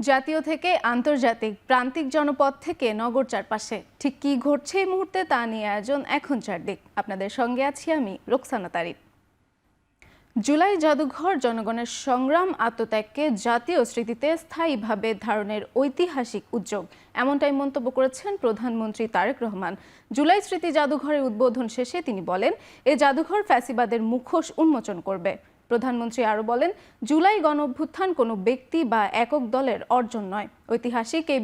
জাতীয় থেকে আন্তর্জাতিক, প্রান্তিক জনপদ থেকে নগর চারপাশে ঠিক কী ঘটছে এই মুহূর্তে তা নিয়ে আয়োজন এখন চারদিক। আপনাদের সঙ্গে আছি আমি রোকসানা তারিফ। জুলাই জাদুঘর জনগণের সংগ্রাম আত্মত্যাগকে জাতীয় স্মৃতিতে স্থায়ীভাবে ধারণের ঐতিহাসিক উদ্যোগ, এমনটাই মন্তব্য করেছেন প্রধানমন্ত্রী তারেক রহমান। জুলাই স্মৃতি জাদুঘরের উদ্বোধন শেষে তিনি বলেন, এ জাদুঘর ফ্যাসিবাদের মুখোশ উন্মোচন করবে। প্রধানমন্ত্রী আরও বলেন, জুলাই গণঅভ্যুত্থান কোনো ব্যক্তি বা একক দলের অর্জন নয়, ঐতিহাসিক এই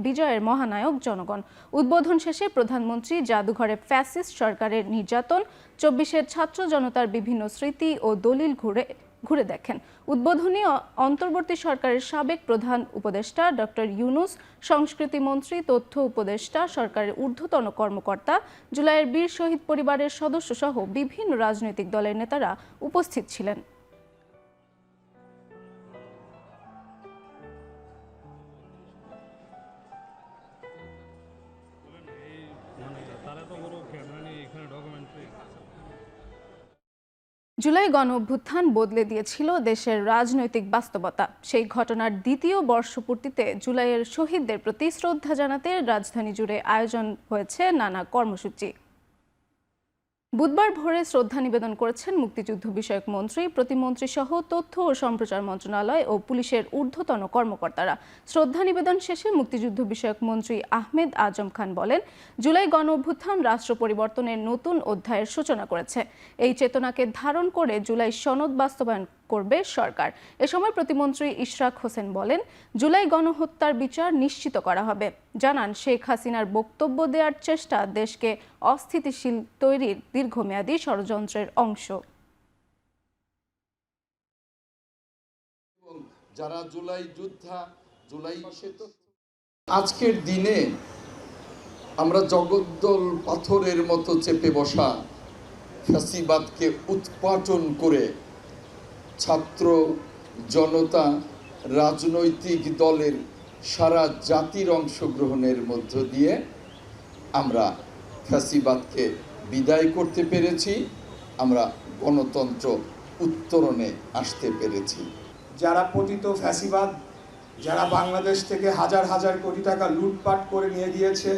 বিজয়ের মহানায়ক জনগণ। উদ্বোধন শেষে প্রধানমন্ত্রী জাদুঘরে ফ্যাসিস্ট সরকারের নির্যাতন, ২৪-এর ছাত্র জনতার বিভিন্ন স্মৃতি ও দলিল ঘুরে দেখেন। উদ্বোধনী অন্তর্বর্তী সরকারের সাবেক প্রধান উপদেষ্টা ডক্টর ইউনুস, সংস্কৃতি মন্ত্রী, তথ্য উপদেষ্টা, সরকারের ঊর্ধ্বতন কর্মকর্তা, জুলাইয়ের বীর শহীদ পরিবারের সদস্য সহ বিভিন্ন রাজনৈতিক দলের নেতারা উপস্থিত ছিলেন। জুলাই গণঅভ্যুত্থান বদলে দিয়েছিল দেশের রাজনৈতিক বাস্তবতা। সেই ঘটনার দ্বিতীয় বর্ষপূর্তিতে জুলাইয়ের শহীদদের প্রতি শ্রদ্ধা জানাতে রাজধানী জুড়ে আয়োজন হয়েছে নানা কর্মসূচি। বুধবার ভোরে শ্রদ্ধা নিবেদন করেছেন মুক্তিযুদ্ধ বিষয়ক মন্ত্রী, প্রতিমন্ত্রী সহ তথ্য ও সম্প্রচার মন্ত্রণালয় ও পুলিশের ঊর্ধ্বতন কর্মকর্তারা। শ্রদ্ধা নিবেদন শেষে মুক্তিযুদ্ধ বিষয়ক মন্ত্রী আহমেদ আজম খান বলেন, জুলাই গণঅভ্যুত্থান রাষ্ট্র পরিবর্তনের নতুন অধ্যায়ের সূচনা করেছে। এই চেতনাকে ধারণ করে জুলাই সনদ বাস্তবায়ন করবে সরকার। এ সময় প্রতিমন্ত্রী ইশরাক হোসেন বলেন, জুলাই গণহত্যার বিচার নিশ্চিত করা হবে। জানান, শেখ হাসিনার বক্তব্য দেওয়ার চেষ্টা দেশকে অস্থিতিশীল তৈরির দীর্ঘমেয়াদী ষড়যন্ত্রের অংশ। যারা জুলাই যোদ্ধা, জুলাই আজকের দিনে আমরা জগদ্দল পাথরের মতো চেপে বসা ফ্যাসিবাদকে উৎপাটন করে ছাত্র জনতা, রাজনৈতিক দলের, সারা জাতির অংশগ্রহণের মধ্য দিয়ে আমরা ফ্যাসিবাদকে বিদায় করতে পেরেছি, আমরা গণতন্ত্র উত্তরণে আসতে পেরেছি। যারা পতিত ফ্যাসিবাদ, যারা বাংলাদেশ থেকে হাজার হাজার কোটি টাকা লুটপাট করে নিয়ে গিয়েছে,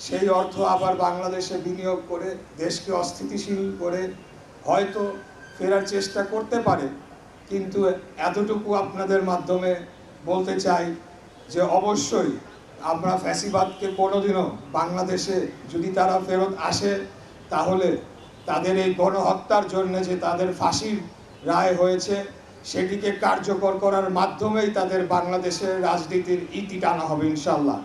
সেই অর্থ আবার বাংলাদেশে বিনিয়োগ করে দেশকে অস্থিতিশীল করে হয়তো ফেরার চেষ্টা করতে পারে। কিন্তু এতটুকু আপনাদের মাধ্যমে বলতে চাই যে অবশ্যই আমরা ফ্যাসিবাদকে কোনোদিনও বাংলাদেশে যদি তারা ফেরত আসে, তাহলে তাদের এই গণহত্যার জন্য যে তাদের ফাঁসির রায় হয়েছে সেটিকে কার্যকর করার মাধ্যমেই তাদের বাংলাদেশের রাজনীতির ইতি টানা হবে ইনশাল্লাহ।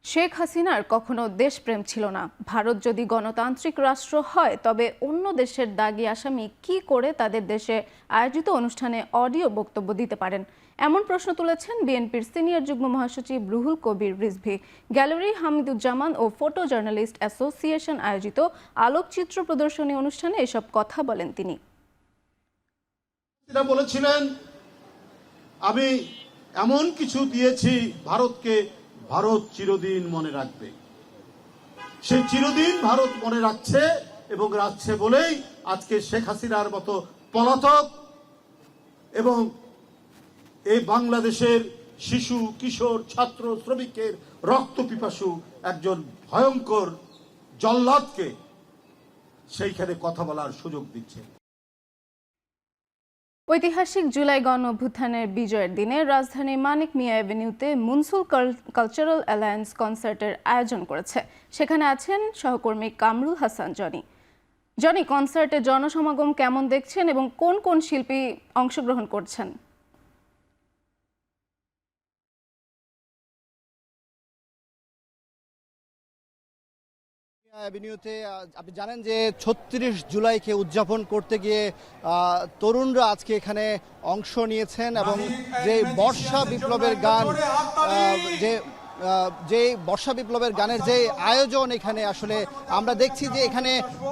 শেখ হাসিনার কখনো দেশপ্রেম ছিল না। ভারত যদি গণতান্ত্রিক রাষ্ট্র হয়, তবে অন্য দেশের দাগী আসামি কি করে তাদের দেশে আয়োজিত অনুষ্ঠানে অডিও বক্তব্য দিতে পারেন, এমন প্রশ্ন তুলেছেন বিএনপির সিনিয়র যুগ্ম মহাসচিব রুহুল কবির রিজভী। গ্যালারি হামিদুজ্জামান ও ফটো জার্নালিস্ট অ্যাসোসিয়েশন আয়োজিত আলোকচিত্র প্রদর্শনী অনুষ্ঠানে এসব কথা বলেন তিনি। বলেছিলেন, আমি এমন কিছু দিয়েছি ভারতকে, ভারত চিরদিন মনে রাখবে। সেই চিরদিন ভারত মনে রাখছে এবং রাখছে বলেই আজকে শেখ হাসিনার মতো পলাতক এবং এই বাংলাদেশের শিশু, কিশোর, ছাত্র, শ্রমিকের রক্ত পিপাসু একজন ভয়ঙ্কর জল্লাদকে সেইখানে কথা বলার সুযোগ দিচ্ছে। ঐতিহাসিক জুলাই গণঅভ্যুত্থানের বিজয়ের দিনে রাজধানীর মানিক মিয়া এভিনিউতে মুনসুল কালচারাল অ্যালায়েন্স কনসার্টের আয়োজন করেছে। সেখানে আছেন সহকর্মী কামরুল হাসান জনি। কনসার্টে জনসমাগম কেমন দেখছেন এবং কোন কোন শিল্পী অংশগ্রহণ করছেন? অ্যাভিনিউতে আপনি জানেন যে ৩৬ জুলাইকে উদযাপন করতে গিয়ে তরুণরা আজকে এখানে অংশ নিয়েছেন এবং যে বর্ষা বিপ্লবের গান, যে বর্ষা বিপ্লবের গানের যে আয়োজন এখানে আসলে আমরা দেখছি যে এখানে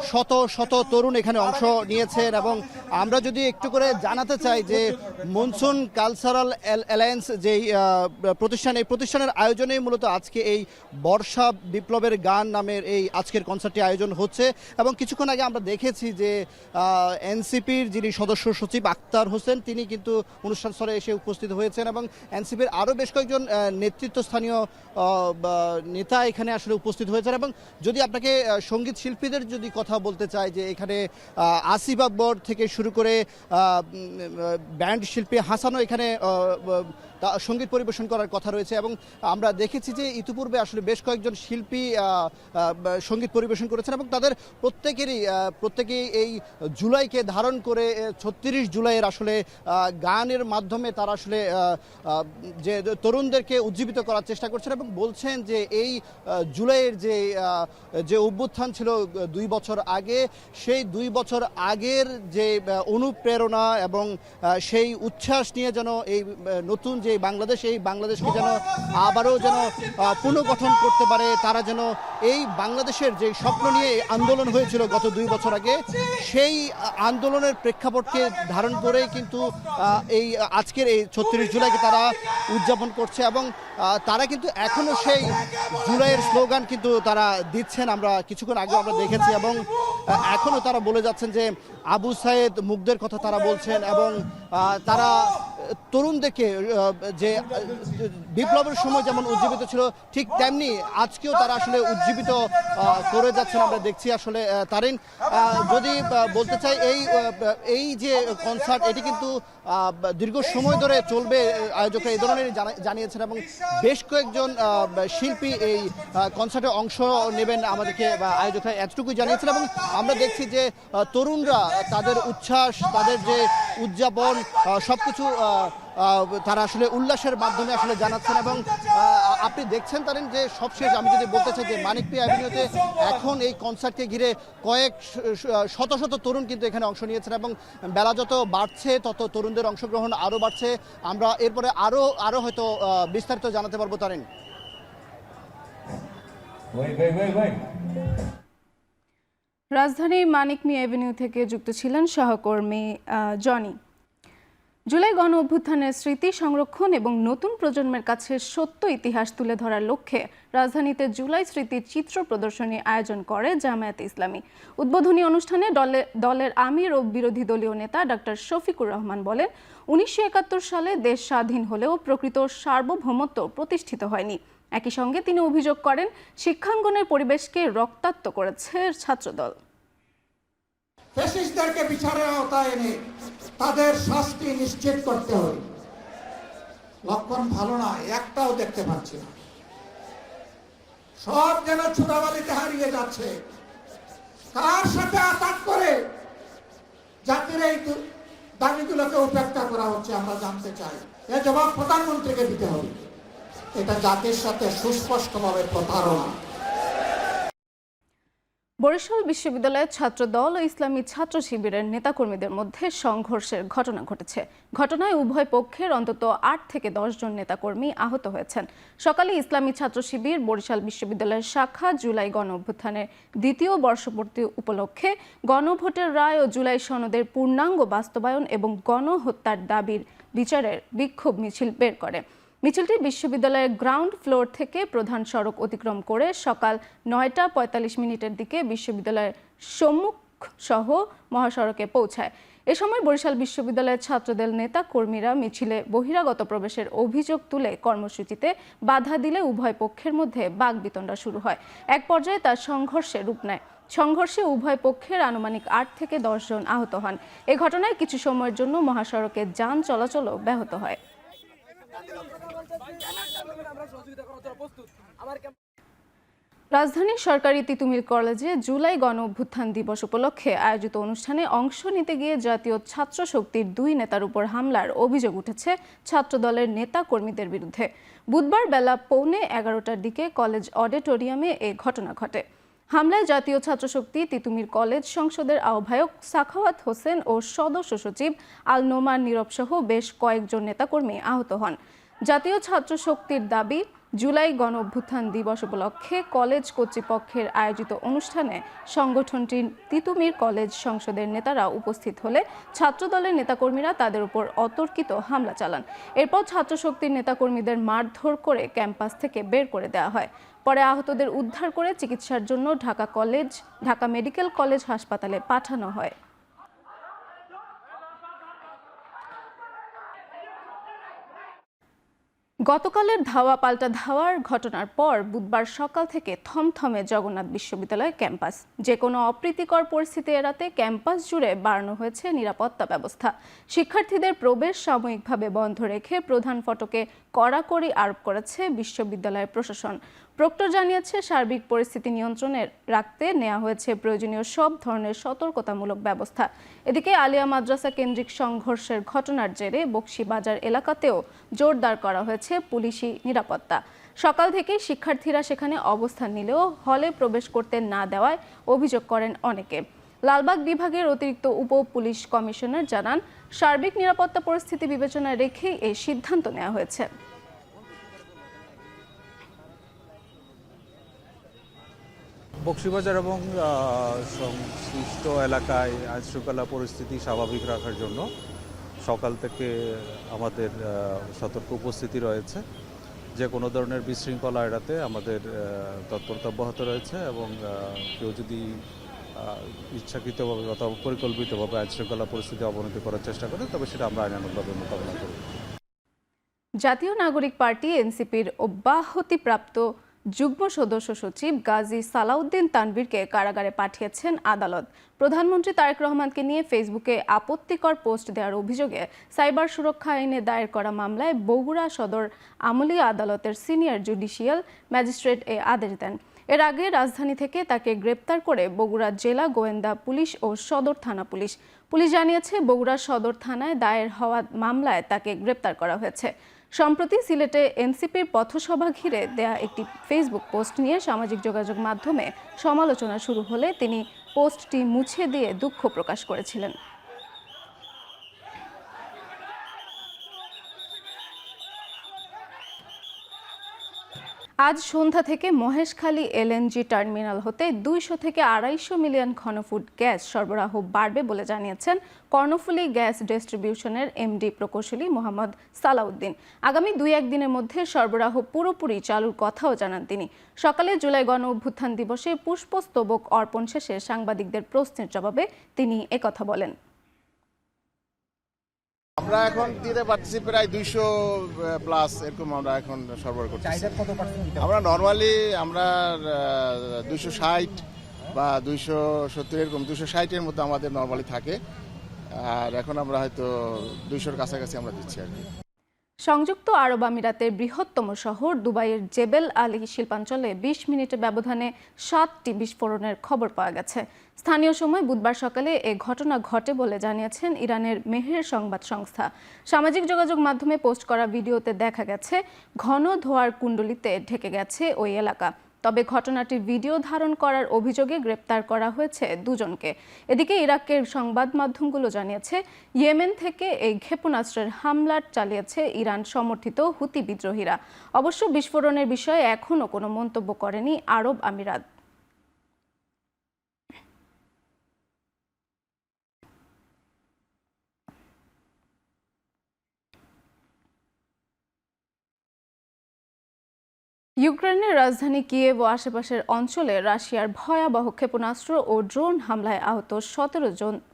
শত শত তরুণ এখানে অংশ নিয়েছেন এবং আমরা যদি একটু করে জানাতে চাই যে মনসুন কালচারাল অ্যালায়েন্স যেই প্রতিষ্ঠান, এই প্রতিষ্ঠানের আয়োজনেই মূলত আজকে এই বর্ষা বিপ্লবের গান নামের এই আজকের কনসার্টটি আয়োজন হচ্ছে। এবং কিছুক্ষণ আগে আমরা দেখেছি যে এনসিপির যিনি সদস্য সচিব আক্তার হোসেন তিনি কিন্তু অনুষ্ঠান স্থলে এসে উপস্থিত হয়েছেন এবং এনসিপির আরও বেশ কয়েকজন নেতৃত্বস্থানীয় নেতা এখানে আসলে উপস্থিত হয়েছেন। এবং যদি আপনাকে সঙ্গীত শিল্পীদের যদি কথা বলতে চাই যে এখানে আসিফ আকবর থেকে শুরু করে ব্যান্ড শিল্পী হাসানও এখানে সঙ্গীত পরিবেশন করার কথা রয়েছে। এবং আমরা দেখেছি যে ইতিপূর্বে আসলে বেশ কয়েকজন শিল্পী সঙ্গীত পরিবেশন করেছেন এবং তাদের প্রত্যেকেই এই জুলাইকে ধারণ করে ৩৬ জুলাইয়ের আসলে গানের মাধ্যমে তারা আসলে যে তরুণদেরকে উজ্জীবিত করার চেষ্টা করছেন এবং বলছেন যে এই জুলাইয়ের যে অভ্যুত্থান ছিল 2 বছর আগে, সেই 2 বছর আগের যে অনুপ্রেরণা এবং সেই উচ্ছ্বাস নিয়ে যেন এই নতুন যে বাংলাদেশ, এই বাংলাদেশকে যেন আবারও যেন পুনর্গঠন করতে পারে, তারা যেন এই বাংলাদেশের যে স্বপ্ন নিয়ে আন্দোলন হয়েছিল গত 2 বছর আগে, সেই আন্দোলনের প্রেক্ষাপটকে ধারণ করেই কিন্তু এই আজকের এই ৩৬ জুলাইকে তারা উদযাপন করছে। এবং তারা কিন্তু এখনো সেই জুলাইয়ের স্লোগান কিন্তু তারা দিচ্ছেন, আমরা কিছুক্ষণ আগে আমরা দেখেছি। এবং এখনো তারা বলে যাচ্ছেন যে আবু সাইদ মুগ্ধের কথা তারা বলছেন এবং তারা তরুণদেরকে যে বিপ্লবের সময় যেমন উজ্জীবিত ছিল ঠিক তেমনি আজকেও তারা আসলে উজ্জীবিত করে যাচ্ছেন, আমরা দেখছি। আসলে তারিন, যদি বলতে চাই এই যে কনসার্ট এটি কিন্তু দীর্ঘ সময় ধরে চলবে, আয়োজকরা এই ধরনের জানিয়েছেন এবং বেশ কয়েকজন শিল্পী এই কনসার্টে অংশ নেবেন আমাদেরকে আয়োজকরা এতটুকুই জানিয়েছেন। এবং আমরা দেখছি যে তরুণরা তাদের উচ্ছ্বাস, তাদের যে উদযাপন সবকিছু তারা আসলে উল্লাসের মাধ্যমে আসলে জানাচ্ছেন। এবং আপনি দেখছেন তারেন যে সবশেষ আমি যদি বলতে চাই যে মানিক পি অ্যাভিনিউতে এখন এই কনসার্টকে ঘিরে কয়েক শত শত তরুণ কিন্তু এখানে অংশ নিয়েছেন এবং বেলা যত বাড়ছে তত তরুণদের অংশগ্রহণ আরও বাড়ছে। আমরা এরপরে আরও হয়তো বিস্তারিত জানাতে পারবো তারেন। রাজধানীর মানিক মিয়া এভিনিউ থেকে যুক্ত ছিলেন সহকর্মী জনি। জুলাই গণ অভ্যুত্থানের স্মৃতি সংরক্ষণ এবং নতুন প্রজন্মের কাছে সত্য ইতিহাস তুলে ধরার লক্ষ্যে রাজধানীতে জুলাই স্মৃতির চিত্র প্রদর্শনী আয়োজন করে জামায়াতে ইসলামী। উদ্বোধনী অনুষ্ঠানে দলের আমির ও বিরোধী দলীয় নেতা ডক্টর শফিকুর রহমান বলেন, 1971 সালে দেশ স্বাধীন হলেও প্রকৃত সার্বভৌমত্ব প্রতিষ্ঠিত হয়নি। একই সঙ্গে তিনি অভিযোগ করেন, শিক্ষাঙ্গনের পরিবেশকে রক্তাক্ত করেছে ছাত্রদল। ফ্যাসিস্টদেরকে বিচারের আওতায় এনে তাদের শাস্তি নিশ্চিত করতে হবে। লক্ষণ ভালো না, একটাও দেখতে পাচ্ছি না। সব যেন চূড়াবালিতে হারিয়ে যাচ্ছে। কার সাথে আঘাত করে জাতির এই দাবিগুলোকে উপেক্ষা করা হচ্ছে আমরা জানতে চাই। এর জবাব প্রধানমন্ত্রীকে দিতে হবে। এটা জাতির সাথে সুস্পষ্টভাবে প্রতারণা। বরিশাল বিশ্ববিদ্যালয়ের ছাত্রদল ও ইসলামী ছাত্র শিবিরের নেতাকর্মীদের মধ্যে সংঘর্ষের ঘটনা ঘটেছে। ঘটনায় উভয় পক্ষের অন্তত 8 থেকে 10 জন নেতাকর্মী আহত হয়েছেন। সকালে ইসলামী ছাত্র শিবির বরিশাল বিশ্ববিদ্যালয়ের শাখা জুলাই গণ অভ্যুত্থানের 2য় বর্ষপূর্তি উপলক্ষে গণভোটের রায় ও জুলাই সনদের পূর্ণাঙ্গ বাস্তবায়ন এবং গণহত্যার দাবির বিচারের বিক্ষোভ মিছিল বের করে। মিছিলটি বিশ্ববিদ্যালয়ের গ্রাউন্ড ফ্লোর থেকে প্রধান সড়ক অতিক্রম করে সকাল 9:45 দিকে বিশ্ববিদ্যালয়ের সম্মুখ সহ মহাসড়কে পৌঁছায়। এ সময় বরিশাল বিশ্ববিদ্যালয়ের ছাত্রদল নেতা কর্মীরা মিছিলে বহিরাগত প্রবেশের অভিযোগ তুলে কর্মসূচিতে বাধা দিলে উভয় পক্ষের মধ্যে বাকবিতণ্ডা শুরু হয়। এক পর্যায়ে তার সংঘর্ষে রূপ নেয়। সংঘর্ষে উভয় পক্ষের আনুমানিক 8 থেকে 10 জন আহত হন। এ ঘটনায় কিছু সময়ের জন্য মহাসড়কে যান চলাচলও ব্যাহত হয়। রাজধানীর সরকারি তিতুমির কলেজে জুলাই গণ অভ্যুত্থান দিবস উপলক্ষে আয়োজিত অনুষ্ঠানে অংশ নিতে গিয়ে জাতীয় ছাত্র শক্তির 2 নেতার উপর হামলার অভিযোগ উঠেছে ছাত্রদলের নেতা কর্মীদের বিরুদ্ধে। বুধবার বেলা 11:15টার দিকে কলেজ অডিটোরিয়ামে এ ঘটনা ঘটে। হামলায় জাতীয় ছাত্রশক্তি তিতুমির কলেজ সংসদের আহ্বায়ক সাখাওয়াত হোসেন ও সদস্য সচিব আল নোমান নীরব সহ বেশ কয়েকজন নেতাকর্মী আহত হন। জাতীয় ছাত্রশক্তির দাবি, জুলাই গণ অভ্যুত্থান দিবস উপলক্ষে কলেজ কর্তৃপক্ষের আয়োজিত অনুষ্ঠানে সংগঠনটির তিতুমির কলেজ সংসদের নেতারা উপস্থিত হলে ছাত্রদলের নেতাকর্মীরা তাদের উপর অতর্কিত হামলা চালান। এরপর ছাত্রশক্তির নেতাকর্মীদের মারধর করে ক্যাম্পাস থেকে বের করে দেওয়া হয়। পরে আহতদের উদ্ধার করে চিকিৎসার জন্য ঢাকা মেডিকেল কলেজ হাসপাতালে পাঠানো হয়। গতকালের ধাওয়া পাল্টা ধাওয়ার ঘটনার পর বুধবার সকাল থেকে থমথমে জগন্নাথ বিশ্ববিদ্যালয় ক্যাম্পাস। যে কোনো অপ্রীতিকর পরিস্থিতি এড়াতে ক্যাম্পাস জুড়ে বাড়ানো হয়েছে নিরাপত্তা ব্যবস্থা। শিক্ষার্থীদের প্রবেশ সাময়িকভাবে বন্ধ রেখে প্রধান ফটকে কড়াকড়ি আরোপ করেছে বিশ্ববিদ্যালয়ের প্রশাসন। প্রক্টর জানিয়েছে, সার্বিক পরিস্থিতি নিয়ন্ত্রণে রাখতে নেওয়া হয়েছে প্রয়োজনীয় সব ধরনের সতর্কতামূলক ব্যবস্থা। এদিকে আলিয়া মাদ্রাসা কেন্দ্রিক সংঘর্ষের ঘটনার জেরে বকশীবাজার এলাকাতেও জোরদার করা হয়েছে পুলিশি নিরাপত্তা। সকাল থেকেই শিক্ষার্থীরা সেখানে অবস্থান নিলেও হলে প্রবেশ করতে না দেওয়ায় অভিযোগ করেন অনেকে। লালবাগ বিভাগের অতিরিক্ত উপ পুলিশ কমিশনার জানান, সার্বিক নিরাপত্তা পরিস্থিতি বিবেচনায় রেখেই এই সিদ্ধান্ত নেওয়া হয়েছে। বকশীবাজার এবং সংশ্লিষ্ট এলাকায় আইনশৃঙ্খলা পরিস্থিতি স্বাভাবিক রাখার জন্য সকাল থেকে আমাদের সতর্ক উপস্থিতি রয়েছে। যে কোনো ধরনের বিশৃঙ্খলা এড়াতে আমাদের তৎপরতা অব্যাহত রয়েছে এবং কেউ যদি ইচ্ছাকৃতভাবে অথবা পরিকল্পিতভাবে আইনশৃঙ্খলা পরিস্থিতি অবনতি করার চেষ্টা করে তবে সেটা আমরা আইনানুগভাবে মোকাবিলা করি। জাতীয় নাগরিক পার্টি এনসিপির অব্যাহতিপ্রাপ্ত যুগ্ম সদস্য সচিব গাজী সালাউদ্দিন তানভীরকে কারাগারে পাঠিয়েছেন আদালত। প্রধানমন্ত্রী তারেক রহমানকে নিয়ে ফেসবুকে আপত্তিকর পোস্ট দেওয়ার অভিযোগে সাইবার সুরক্ষা আইনে দায়ের করা মামলায় বগুড়া সদর আমলি আদালতের সিনিয়র জুডিশিয়াল ম্যাজিস্ট্রেট এ আদেশ দেন। এর আগে রাজধানী থেকে তাকে গ্রেপ্তার করে বগুড়া জেলা গোয়েন্দা পুলিশ ও সদর থানা পুলিশ। পুলিশ জানিয়েছে, বগুড়া সদর থানায় দায়ের হওয়া মামলায় তাকে গ্রেপ্তার করা হয়েছে। সম্প্রতি সিলেটে এনসিপির পথসভা ঘিরে দেয়া একটি ফেসবুক পোস্ট নিয়ে সামাজিক যোগাযোগ মাধ্যমে সমালোচনা শুরু হলে তিনি পোস্টটি মুছে দিয়ে দুঃখ প্রকাশ করেছিলেন। আজ সন্ধ্যা থেকে মহেশখালী এলএনজি টার্মিনাল হতে 200 থেকে 250 মিলিয়ন ঘনফুট গ্যাস সরবরাহ বাড়বে বলে জানিয়েছেন কর্ণফুলী গ্যাস ডিস্ট্রিবিউশনের এমডি প্রকৌশলী মোহাম্মদ সালাউদ্দিন। আগামী 2-1 দিনের মধ্যে সরবরাহ পুরোপুরি চালুর কথাও জানান তিনি। সকালে জুলাই গণ অভ্যুত্থান দিবসে পুষ্পস্তবক অর্পণ শেষে সাংবাদিকদের প্রশ্নের জবাবে তিনি একথা বলেন। আমরা এখন দিতে পারছি প্রায় 200+ এরকম আমরা এখন সরবরাহ করছি। আমরা নর্মালি 260 বা 270 এরকম 260-এর মধ্যে আমাদের নর্মালি থাকে, আর এখন আমরা হয়তো 200-র কাছাকাছি আমরা দিচ্ছি আর কি। সংযুক্ত আরব আমিরাতের বৃহত্তম শহর দুবাইয়ের জেবেল আলী শিল্পাঞ্চলে 20 মিনিটের ব্যবধানে 7টি বিস্ফোরণের খবর পাওয়া গেছে। স্থানীয় সময় বুধবার সকালে এ ঘটনা ঘটে বলে জানিয়েছেন ইরানের মেহের সংবাদ সংস্থা। সামাজিক যোগাযোগ মাধ্যমে পোস্ট করা ভিডিওতে দেখা গেছে ঘন ধোঁয়ার কুণ্ডলিতে ঢেকে গেছে ওই এলাকা। তবে ঘটনাটির ভিডিও ধারণ করার অভিযোগে গ্রেপ্তার করা হয়েছে 2 জনকে। এদিকে ইরাকের সংবাদ মাধ্যমগুলো জানিয়েছে, ইয়েমেন থেকে এই ক্ষেপণাস্ত্রের হামলা চালিয়েছে ইরান সমর্থিত হুতি বিদ্রোহীরা। অবশ্য বিস্ফোরণের বিষয়ে এখনও কোনো মন্তব্য করেনি আরব আমিরাত। ইউক্রেনের রাজধানী কিয়েভ ও আশেপাশের অঞ্চলে রাশিয়ার ভয়াবহ ক্ষেপণাস্ত্র ও ড্রোন হামলায়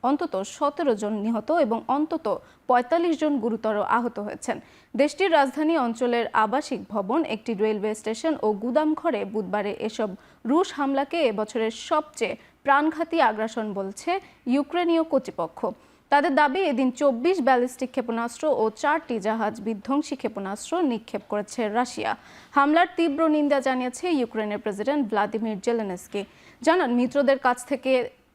অন্তত 17 জন নিহত এবং অন্তত 45 জন গুরুতর আহত হয়েছেন। দেশটির রাজধানী অঞ্চলের আবাসিক ভবন, একটি রেলওয়ে স্টেশন ও গুদামঘরে বুধবারে এসব রুশ হামলাকে এবছরের সবচেয়ে প্রাণঘাতী আগ্রাসন বলছে ইউক্রেনীয় কর্তৃপক্ষ। তাদের দাবি, এদিন 24 ব্যালিস্টিক ক্ষেপণাস্ত্র ও 4টি জাহাজ বিধ্বংসী ক্ষেপণাস্ত্র নিক্ষেপ করেছে রাশিয়া। হামলার তীব্র নিন্দা জানিয়েছে ইউক্রেনের প্রেসিডেন্ট ভ্লাদিমির জেলেনস্কি। জানান, মিত্রদের কাছ থেকে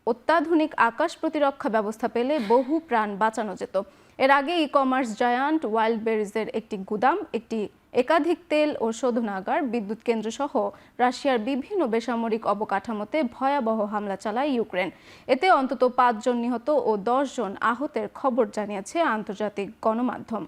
অত্যাধুনিক আকাশ প্রতিরক্ষা ব্যবস্থা পেলে বহু প্রাণ বাঁচানো যেত। এর আগে ই-কমার্স জায়ান্ট ওয়াইল্ডবেরিজের একটি গুদাম, একটি একাধিক তেল ও শোধনাগার, বিদ্যুৎ কেন্দ্র সহ রাশিয়ার বিভিন্ন বেসামরিক অবকাঠামোতে ভয়াবহ হামলা চালায় ইউক্রেন। এতে অন্তত 5 জন নিহত ও 10 জন আহতের খবর জানিয়েছে আন্তর্জাতিক গণমাধ্যম।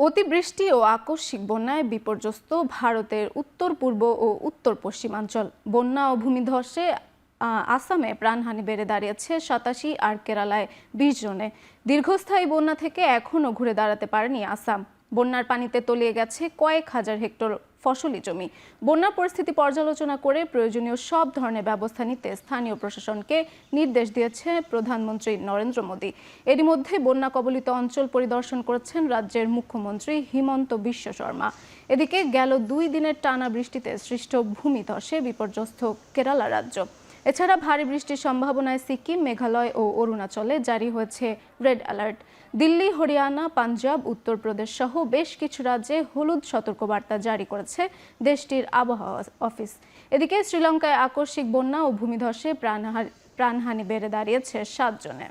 অতিবৃষ্টি ও আকস্মিক বন্যায় বিপর্যস্ত ভারতের উত্তর পূর্ব ও উত্তর পশ্চিমাঞ্চল। বন্যা ও ভূমিধসে আসামে প্রাণহানি বেড়ে দাঁড়িয়েছে 87 আর কেরালায় 20 জনে। দীর্ঘস্থায়ী বন্যা থেকে এখনও ঘুরে দাঁড়াতে পারেনি আসাম। বন্যার পানিতে তলিয়ে গেছে কয়েক হাজার হেক্টর ফসলি জমি। বন্যার পরিস্থিতি পর্যালোচনা করে প্রয়োজনীয় সব ধরনের ব্যবস্থা নিতে স্থানীয় প্রশাসনকে নির্দেশ দিয়েছে প্রধানমন্ত্রী নরেন্দ্র মোদী। এরই মধ্যে বন্যা কবলিত অঞ্চল পরিদর্শন করেছেন রাজ্যের মুখ্যমন্ত্রী হিমন্ত বিশ্ব শর্মা। এদিকে গেল 2 দিনের টানা বৃষ্টিতে সৃষ্ট ভূমিধসে বিপর্যস্ত কেরালা রাজ্য। এছাড়া ভারী বৃষ্টির সম্ভাবনায় সিকিম, মেঘালয় ও অরুণাচলে জারি হয়েছে রেড অ্যালার্ট। দিল্লি, হরিয়ানা, পাঞ্জাব, উত্তরপ্রদেশ সহ বেশ কিছু রাজ্যে হলুদ সতর্কবার্তা জারি করেছে দেশটির আবহাওয়া অফিস। এদিকে শ্রীলঙ্কায় আকস্মিক বন্যা ও ভূমিধসে প্রাণহানি বেড়ে দাঁড়িয়েছে 7 জনে।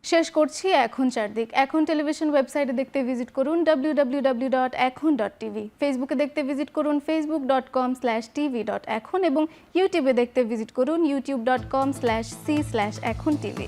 শেষ করছি এখন চারদিক। এখন টেলিভিশন ওয়েবসাইটে দেখতে ভিজিট করুন www.ekhon.tv। ফেসবুকে দেখতে ভিজিট করুন facebook.com/tv.ekhon এবং ইউটিউবে দেখতে ভিজিট করুন youtube.com/c/ekhon tv।